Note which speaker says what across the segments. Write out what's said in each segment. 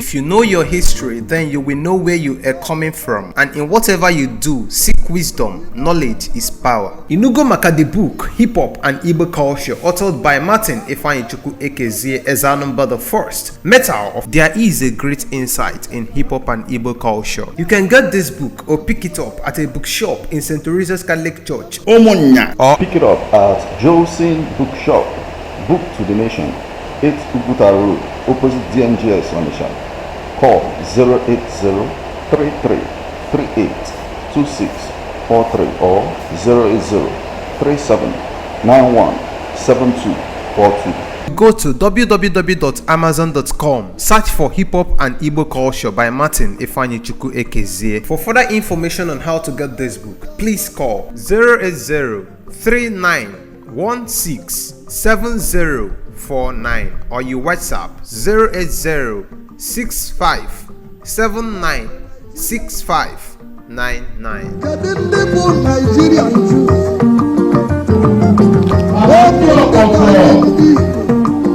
Speaker 1: If you know your history, then you will know where you are coming from, and in whatever you do, seek wisdom. Knowledge is power. Inugo maka the book Hip Hop and Igbo Culture, authored by Martin Ifeanyichukwu Ekezie Ezannai the First. Metal of there is a great insight in hip hop and Igbo culture. You can get this book or pick it up at a bookshop in St. Teresa's Catholic Church, ONITSHA, or
Speaker 2: pick it up at Joseph's Bookshop, Book to the Nation, 8 Uguta Road, opposite DMGS ONITSHA. Call 080-3338-2643 or 080-3791-7242.
Speaker 1: Go to www.amazon.com, search for Hip Hop and Igbo Culture by Martin Ifeanyichukwu Ekezie. For further information on how to get this book, please call 080-3916-7049 or you WhatsApp 080-6579-6599.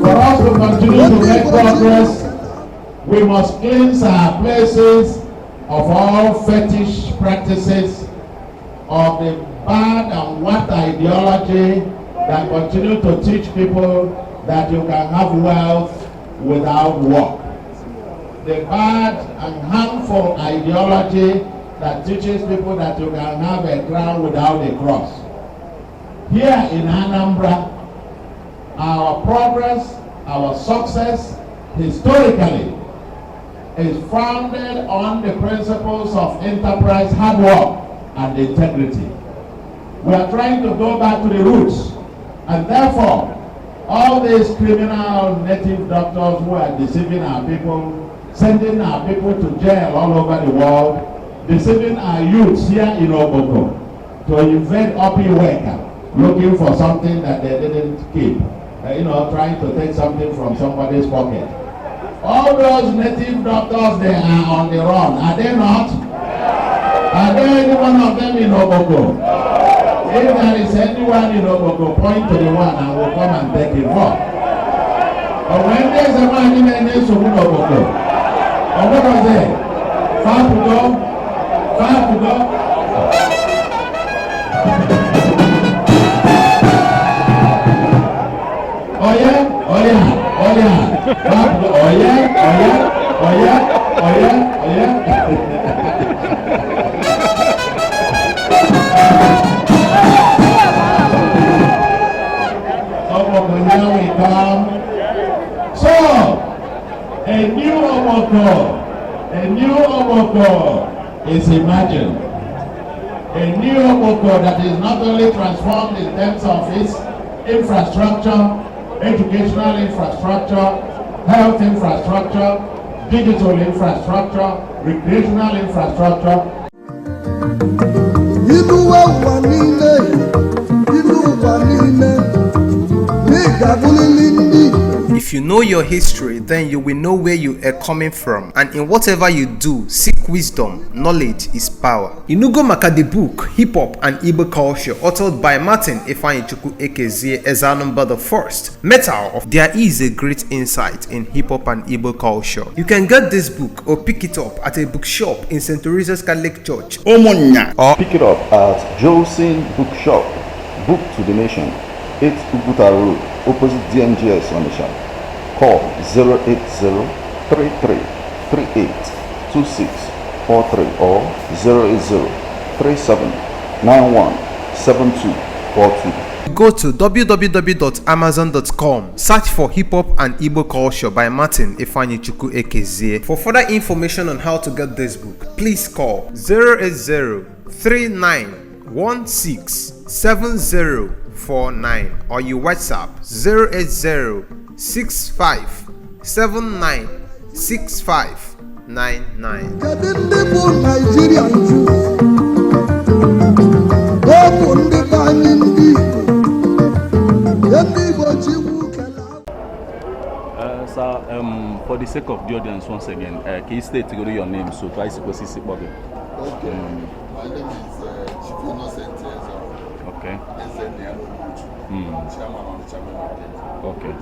Speaker 3: For us to continue to make progress, we must cleanse our places of all fetish practices, of the bad and what ideology that continue to teach people that you can have wealth without work. The bad and harmful ideology that teaches people that you can have a crown without a cross. Here in Anambra, our progress, our success, historically, is founded on the principles of enterprise, hard work, and integrity. We are trying to go back to the roots, and therefore, all these criminal native doctors who are deceiving our people, sending our people to jail all over the world, deceiving our youths here in Oboko to invade Opiweka, looking for something that they didn't keep. Trying to take something from somebody's pocket. All those native doctors, they are on the run. Are they not? Are there any one of them in Oboko? If there is anyone in Oboko, point to the one and we'll come and take him off. But when there's a man in Oboko, or what was it? Far to go? Far to go? Oh yeah. Here we come. So, a new Oboko is imagined. A new Oboko that is not only transformed in terms of its infrastructure, educational infrastructure, health infrastructure, digital infrastructure, recreational infrastructure.
Speaker 1: If you know your history, then you will know where you are coming from, and in whatever you do, seek wisdom. Knowledge is power. Inugo maka the book Hip Hop and Igbo Culture, authored by Martin Ifeanyichukwu Ekezie Ezannai the First. Metal of there is a great insight in hip hop and Igbo culture. You can get this book or pick it up at a bookshop in St. Teresa's Catholic Church, ONITSHA, or
Speaker 2: pick it up at Joseph's Bookshop, Book to the Nation, 8 Uguta Road, opposite DMGS ONITSHA. Call 080-3338-2643 or 080-3791-7242.
Speaker 1: Go to www.amazon.com, search for Hip Hop and Igbo Culture by Martin Ifeanyichukwu Ekezie. For further information on how to get this book, please call 080-3916-7049 or you WhatsApp
Speaker 4: 080-6579-6599.
Speaker 5: For the sake of the audience, once again, can you state together your name so twice you see.
Speaker 6: Okay. My name is Chief Innocent.
Speaker 5: Okay.
Speaker 4: Ezennai and UMUCHU, chairman on the chairman market.
Speaker 5: Okay.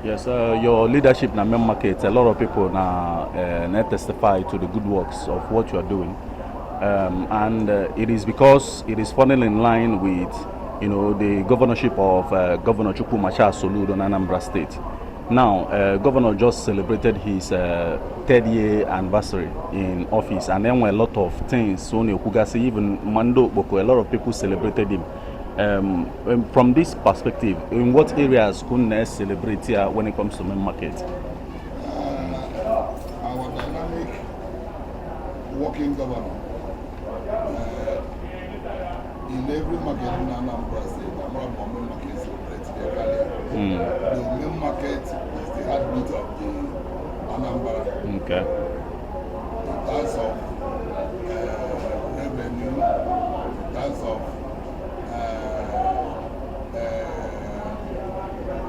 Speaker 5: Yes, your leadership in the main market, a lot of people now testify to the good works of what you are doing. And it is because it is falling in line with, you know, the governorship of Governor UMUCHU Soludo in Anambra State. Now, Governor just celebrated his third year anniversary in office, and then a lot of things, so even Mando Boko, a lot of people celebrated him. From this perspective, in what areas could NES celebrate here when it comes to main market?
Speaker 4: Our dynamic working governor in every market in Anambra State, I'm not main market celebrated earlier. The main market is the heartbeat of the Anambra.
Speaker 5: Okay.
Speaker 4: In terms of revenue, in terms of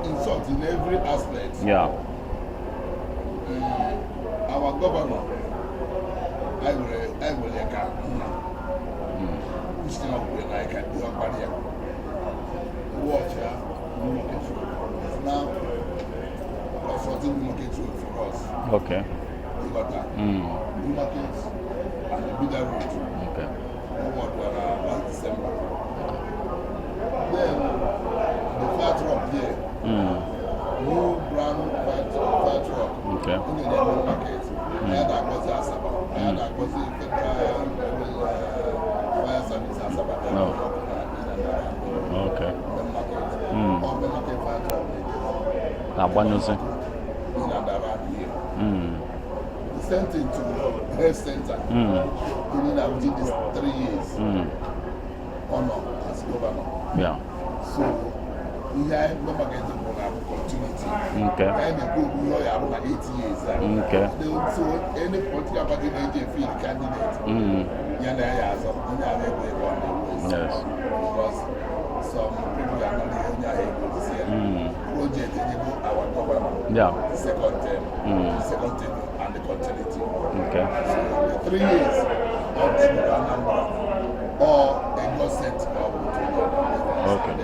Speaker 4: insult in every aspect.
Speaker 5: Yeah.
Speaker 4: Our governor, I will watch now sorting market road for us.
Speaker 5: Okay.
Speaker 4: We got that. Market and the bigger road.
Speaker 5: Okay.
Speaker 4: What last December. Then the fire truck here. New brand fire truck.
Speaker 5: Okay.
Speaker 4: In the market. I had that was Asaba. I had that was fire service Asaba.
Speaker 5: No. Okay.
Speaker 4: The market. All the market fire truck.
Speaker 5: Abanyose.
Speaker 4: In and around here. The same thing to health center. Within these 3 years. Honor as governor.
Speaker 5: Yeah.
Speaker 4: So, we have never get the opportunity.
Speaker 5: Okay.
Speaker 4: And the group we are over 8 years.
Speaker 5: Okay.
Speaker 4: So, any political party they feel candidate.
Speaker 5: Yes.
Speaker 4: Because some people are not able to see project our government.
Speaker 5: Yeah.
Speaker 4: The second term, and the continuity.
Speaker 5: Okay.
Speaker 4: So, the 3 years of the Anambra or a consent of
Speaker 5: Okay.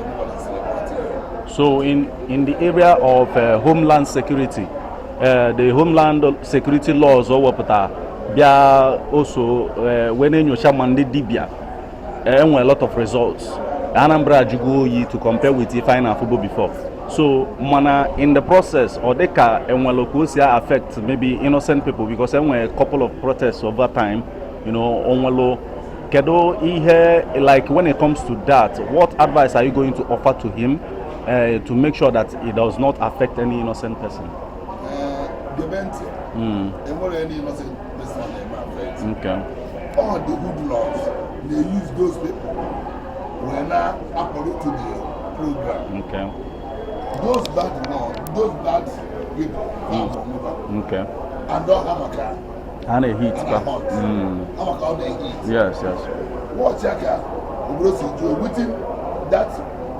Speaker 5: So in the area of homeland security, the homeland security laws or also when you shaman Dibia, a lot of results. Anambra Jugo to compare with the final football before. So mana in the process or they can affect maybe innocent people because there were a couple of protests over time, you know, onwalo. Like when it comes to that, what advice are you going to offer to him to make sure that it does not affect any innocent person?
Speaker 4: Any innocent person
Speaker 5: Okay.
Speaker 4: all the good laws, they use those people when now according to the program.
Speaker 5: Okay.
Speaker 4: Those bad laws, those bad people
Speaker 5: Okay.
Speaker 4: and don't have a car.
Speaker 5: And a heat.
Speaker 4: And a hunt. Have a car, they heat.
Speaker 5: Yes, yes.
Speaker 4: Watch your car, within that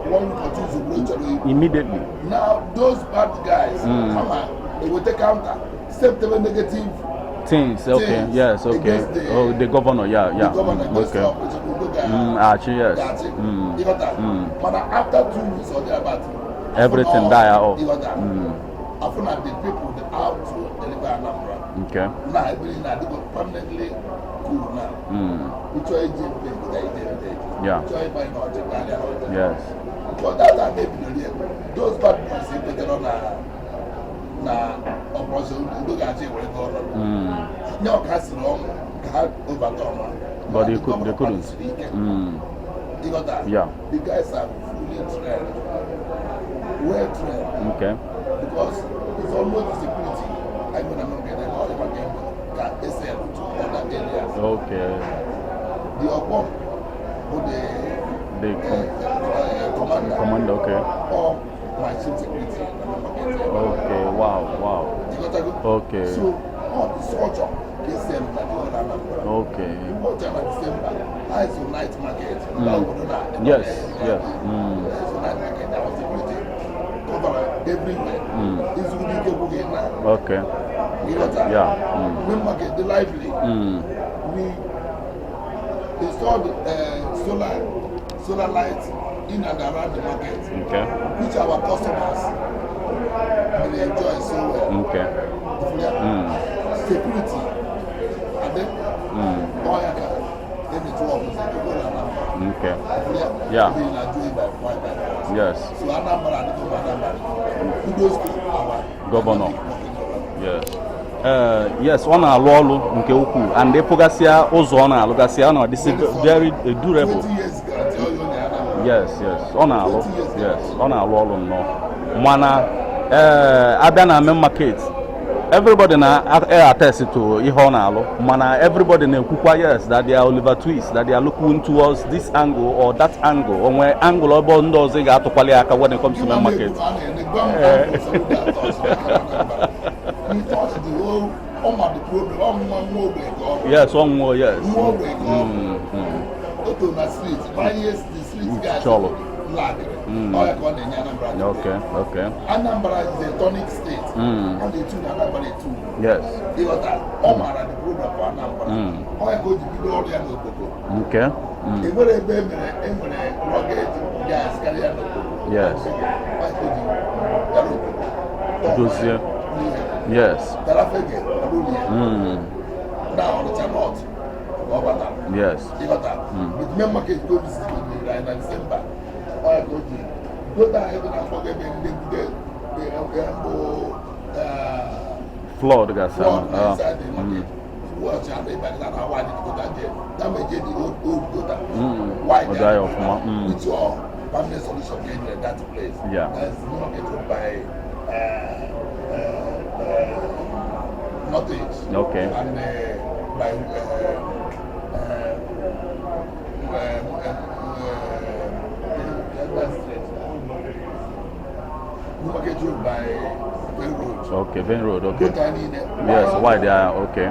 Speaker 4: 1 or 2
Speaker 5: Immediately.
Speaker 4: Now those bad guys come out, they will take counter, step to negative
Speaker 5: Things, okay, yes, okay. The governor, yeah.
Speaker 4: The governor
Speaker 5: Okay. Actually, yes.
Speaker 4: You got that? But after 2 weeks or thereabout,
Speaker 5: Everything die out.
Speaker 4: You got that? After that, the people the out to deliver Anambra.
Speaker 5: Okay.
Speaker 4: Now everything now they go permanently cool now. We try to
Speaker 5: Yeah. Yes.
Speaker 4: Because that's how they be those bad boys they get on operation look at it where go on. No cast wrong had overcome.
Speaker 5: But they couldn't.
Speaker 4: You got that?
Speaker 5: Yeah.
Speaker 4: The guys are fully trained. Well trained.
Speaker 5: Okay.
Speaker 4: Because it's almost security. I mean, I'm not getting all the game can SL to other areas.
Speaker 5: Okay.
Speaker 4: The OPOM or the
Speaker 5: commander, okay.
Speaker 4: Or my chief security.
Speaker 5: Okay, wow.
Speaker 4: You got to go?
Speaker 5: Okay.
Speaker 4: So, all the soldier is same like the other number.
Speaker 5: Okay.
Speaker 4: All time at December, I saw night market.
Speaker 5: Yes.
Speaker 4: So night market, that was security. Cover everywhere. It's really good again now.
Speaker 5: Okay.
Speaker 4: You got that?
Speaker 5: Yeah.
Speaker 4: Main market, the lively. We installed solar solar lights in and around the market,
Speaker 5: Okay.
Speaker 4: which our customers will enjoy so well.
Speaker 5: Okay.
Speaker 4: Security, and then Oyaka, then the 2 opposite people are now.
Speaker 5: Okay. Yeah.
Speaker 4: Being enjoyed by quite by force.
Speaker 5: Yes.
Speaker 4: So Anambra, the Anambra, kudos to our
Speaker 5: Governor. Yes. Yes, ọ na-alụ ọrụ nke ukwuu and ịpụgasịa ụzọ ọ na-alụgasịa ọ na-adịsị very durable.
Speaker 4: 20 years guarantee all your Anambra.
Speaker 5: Yes, yes. Ọ na-alụ. Yes. Ọ na-alụ ọrụ nnọọ. Mana abịa na main market, everybody na-attest to ihe ọ na-alụ. Mana everybody na-ekwukwa yes that they are Oliver Twist, that they are looking towards this angle or that angle. Onwe angle ọbọ ndị ọzọ ga-atụkwali aka when it comes to main market.
Speaker 4: We touched the whole of the problem.
Speaker 5: Yes, one more, yes.
Speaker 4: Go to the street. 5 years the street guys lag.
Speaker 5: Okay, okay.
Speaker 4: Anambra is a tonic state. And the two Anambra too.
Speaker 5: Yes.
Speaker 4: They got that. Omara the problem for Anambra. I go to the all the other.
Speaker 5: Okay.
Speaker 4: They were a baby and rugged gas carrier.
Speaker 5: Yes.
Speaker 4: I told you.
Speaker 5: Yes.
Speaker 4: Now on the not.
Speaker 5: Yes.
Speaker 4: With main market go visit in December. I go to go down heaven and forget
Speaker 5: Flood gas.
Speaker 4: Inside the market. Watch out the back and how I did go down there. That may get the old go down. Why with your permanent solution in that place.
Speaker 5: Yeah.
Speaker 4: As market by Northwich.
Speaker 5: Okay.
Speaker 4: And by Market Road by Vein Road.
Speaker 5: Okay, Vein Road, okay.
Speaker 4: Yes,
Speaker 5: why they are, okay.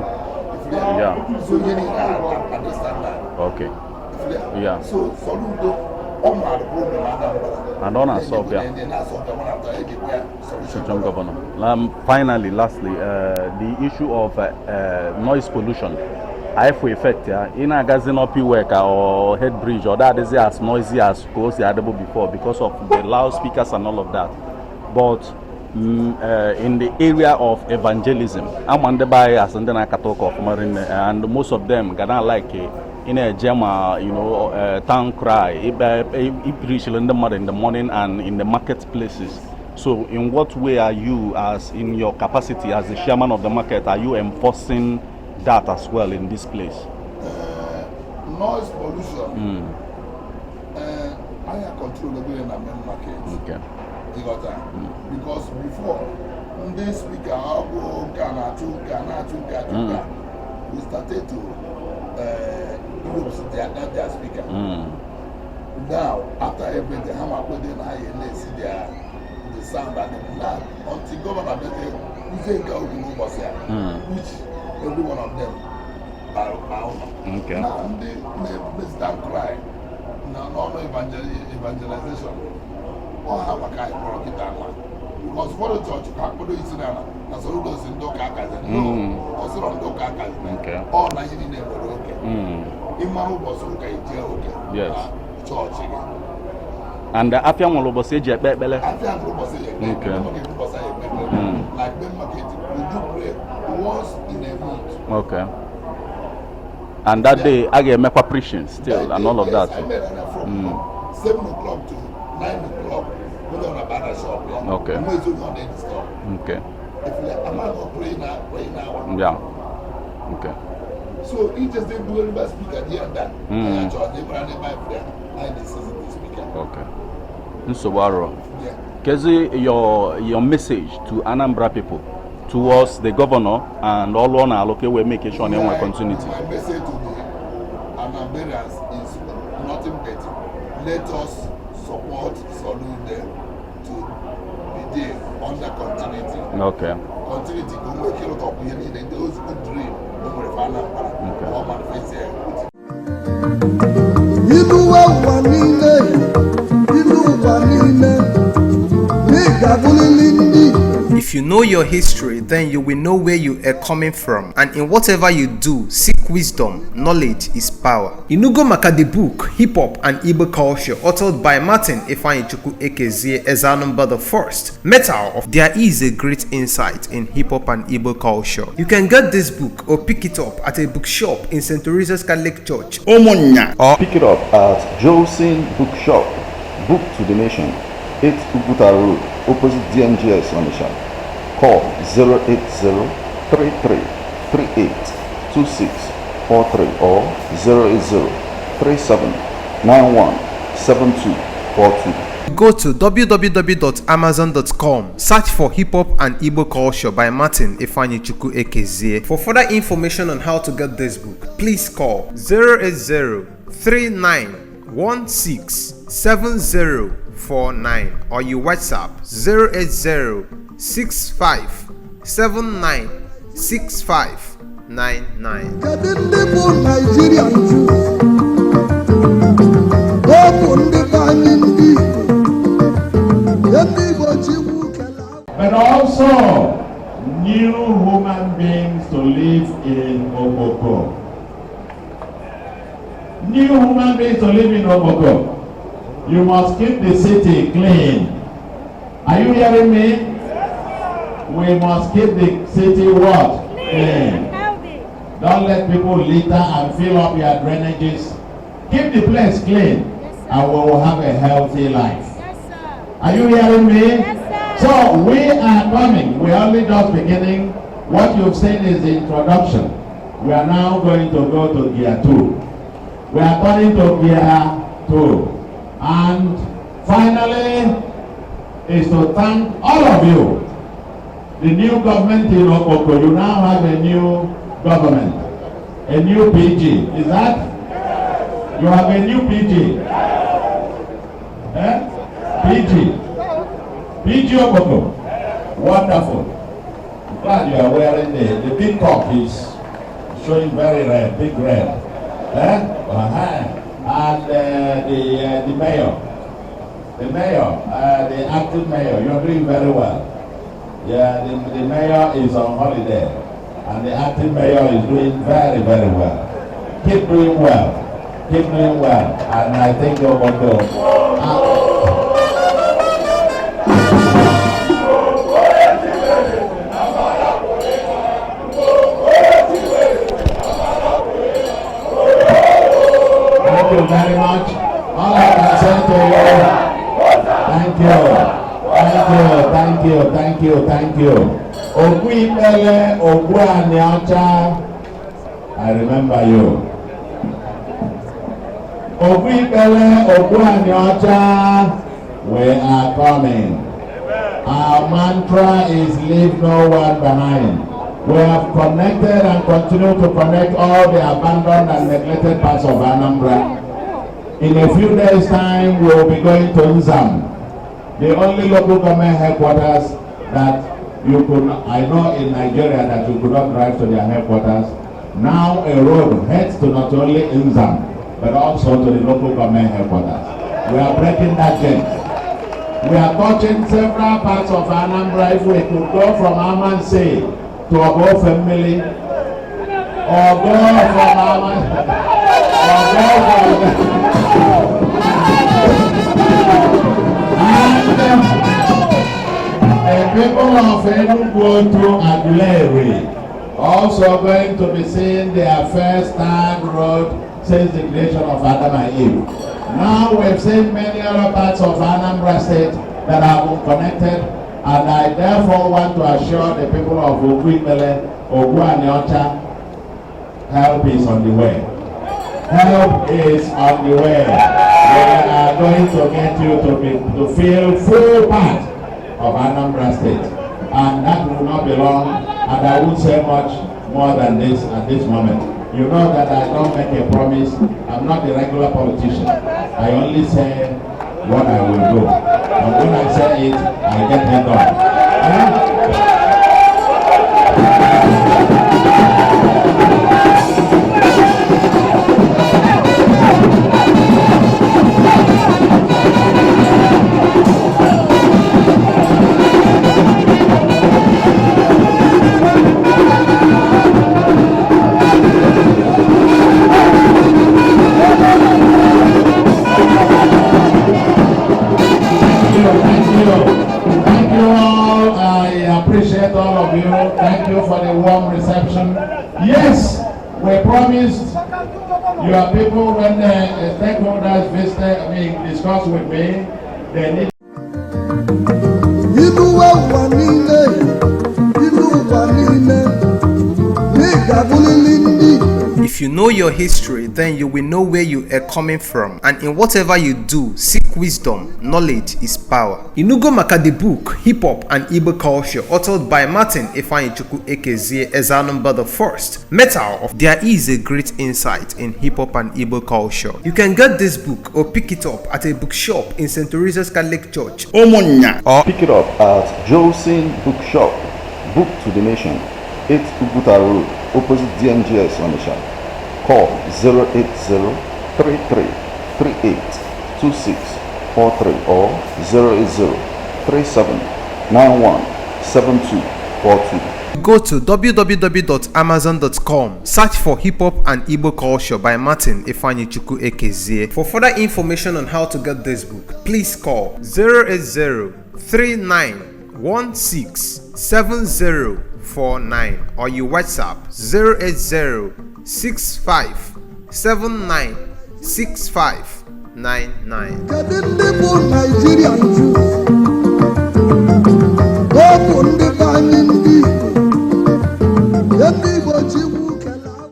Speaker 5: Yeah.
Speaker 4: So you need to understand that.
Speaker 5: Okay. Yeah.
Speaker 4: So Soludo,
Speaker 5: and on and solve, yeah. Governor. Finally, lastly, the issue of noise pollution. I for effect, yeah, in a gazinopi worker or head bridge or that is as noisy as before because of the loudspeakers and all of that. But in the area of evangelism, I'm on the by as and then I can talk of marine, and most of them gonna like in a Gemma, town cry, if preach in the morning and in the marketplaces. So, in what way are you, as in your capacity as the chairman of the market, are you enforcing that as well in this place?
Speaker 4: Noise pollution. I control the main market.
Speaker 5: Okay.
Speaker 4: Because before this speaker we started to use their speaker. Now after everything, how much they see the sound and now until governor we say go which every one of them are
Speaker 5: okay.
Speaker 4: Now they start crying. Now no evangelization. Because for the church, Gov Soludo'S in Dokakas and also on Dokakas. All 19 in okay. Imam was okay.
Speaker 5: Yes.
Speaker 4: Church.
Speaker 5: And the Afian will say jet bele.
Speaker 4: Afian will say like the market, we do pray once in a month.
Speaker 5: Okay. And that day, I get my preaching still and all of that.
Speaker 4: I made from 7 o'clock to 9 o'clock. We're on a banner shop. Yeah?
Speaker 5: Okay. Okay.
Speaker 4: If I'm not praying now.
Speaker 5: Yeah. Okay.
Speaker 4: So he just didn't do any bad speaker here and that. I charge them and they buy for them. I listen to the speaker.
Speaker 5: Okay. So, yeah. Kezi, your message to Anambra people towards the governor and all on our local way making sure they want continuity.
Speaker 4: My message to the Anamberans is nothing better. Let us support Soludo to be there under continuity.
Speaker 5: Okay.
Speaker 4: Continuity go make a lot of people in those who dream over the Anambra or manifest here.
Speaker 1: If If you know your history, then you will know where you are coming from, and in whatever you do, seek wisdom. Knowledge is power. Inugo maka the book Hip Hop and Igbo Culture, authored by Martin Ifeanyichukwu Ekezie Ezennai the First. Metal of There is a great insight in hip hop and Igbo culture. You can get this book or pick it up at a bookshop in St. Teresa's Catholic Church, Omonya,
Speaker 2: Or pick it up at Josin Bookshop, Book to the Nation, 8 Uguta Road, opposite DMGS on the shop. Call 080-3338-2643 or 080-3791-7242.
Speaker 1: Go to www.amazon.com, search for Hip Hop and Igbo Culture by Martin Ifeanyichukwu Ekezie. For further information on how to get this book, please call 080-3916-7049 or you WhatsApp 080-6579-6599.
Speaker 6: Kedu ndị bụ Nigerian Jews? Ọ bụ ndị be anyị ndị Igbo. Ndị Igbo ji iwu kele.
Speaker 3: But also new human beings to live in Oboko. New human beings to live in Oboko. You must keep the city clean. Are you hearing me? We must keep the city what? Clean. Don't let people litter and fill up your drainages. Keep the place clean, and we will have a healthy life. Are you hearing me? So we are coming. We are only just beginning. What you've seen is the introduction. We are now going to go to gear 2. We are turning to gear 2. And finally is to thank all of you. The new government in Oboko, you now have a new government, a new PG. Is that? You have a new PG. PG. PG Oboko. Wonderful. I'm glad you are wearing the big cup is showing very red, big red. And the mayor. The mayor, the acting mayor, you're doing very well. Yeah, the mayor is on holiday. And the acting mayor is doing very, very well. Keep doing well. Keep doing well. And I think you're going to. Thank you very much. All I can say to you, thank you. Thank you. Ogwipele Ogwanyocha, I remember you. Ogwipele Ogwanyocha, we are coming. Our mantra is leave no one behind. We have connected and continue to connect all the abandoned and neglected parts of Anambra. In a few days' time, we will be going to Nzam, the only local government headquarters that you could, I know in Nigeria that you could not drive to their headquarters. Now a road heads to not only Nzam, but also to the local government headquarters. We are breaking that chain. We are touching several parts of Anambra. If we could go from Amansi to Ogo family, or go from Amansi, or go from the people of Enugu to Aguleri also going to be seeing their first tag road since the creation of Adam and Eve. Now we've seen many other parts of Anambra State that have been connected, and I therefore want to assure the people of Ogwipele, Ogwanyocha, help is on the way. Help is on the way. We are going to get you to feel full part of Anambra State, and that will not be long, and I won't say much more than this at this moment. You know that I don't make a promise. I'm not a regular politician. I only say what I will do, and when I say it, I get it done. for the warm reception. Yes, we promised your people when stakeholders discuss with me, they need.
Speaker 1: If you know your history, then you will know where you are coming from, and in whatever you do, seek wisdom. Knowledge is power. UMUCHU the book, Hip Hop and Igbo Culture, authored by Martin Ifeanyichukwu Ekezie Ezannai the first. Metal of there is a great insight in hip hop and Igbo culture. You can get this book or pick it up at a bookshop in St. Teresa's Catholic Church, Omonya, or
Speaker 2: Pick it up at Josin Bookshop, Book to the Nation, 8 Uguta Road, opposite DMGS ONITSHA. Call 080-3338-2643 or 080-3791-7242.
Speaker 1: go to www.amazon.com, search for Hip Hop and Igbo Culture by Martin Ifeanyichukwu Ekezie. For further information on how to get this book, please call 080-3916-7049 or you WhatsApp 080-6579-6599.
Speaker 6: Kedu ndị bụ Naịjirịa nju?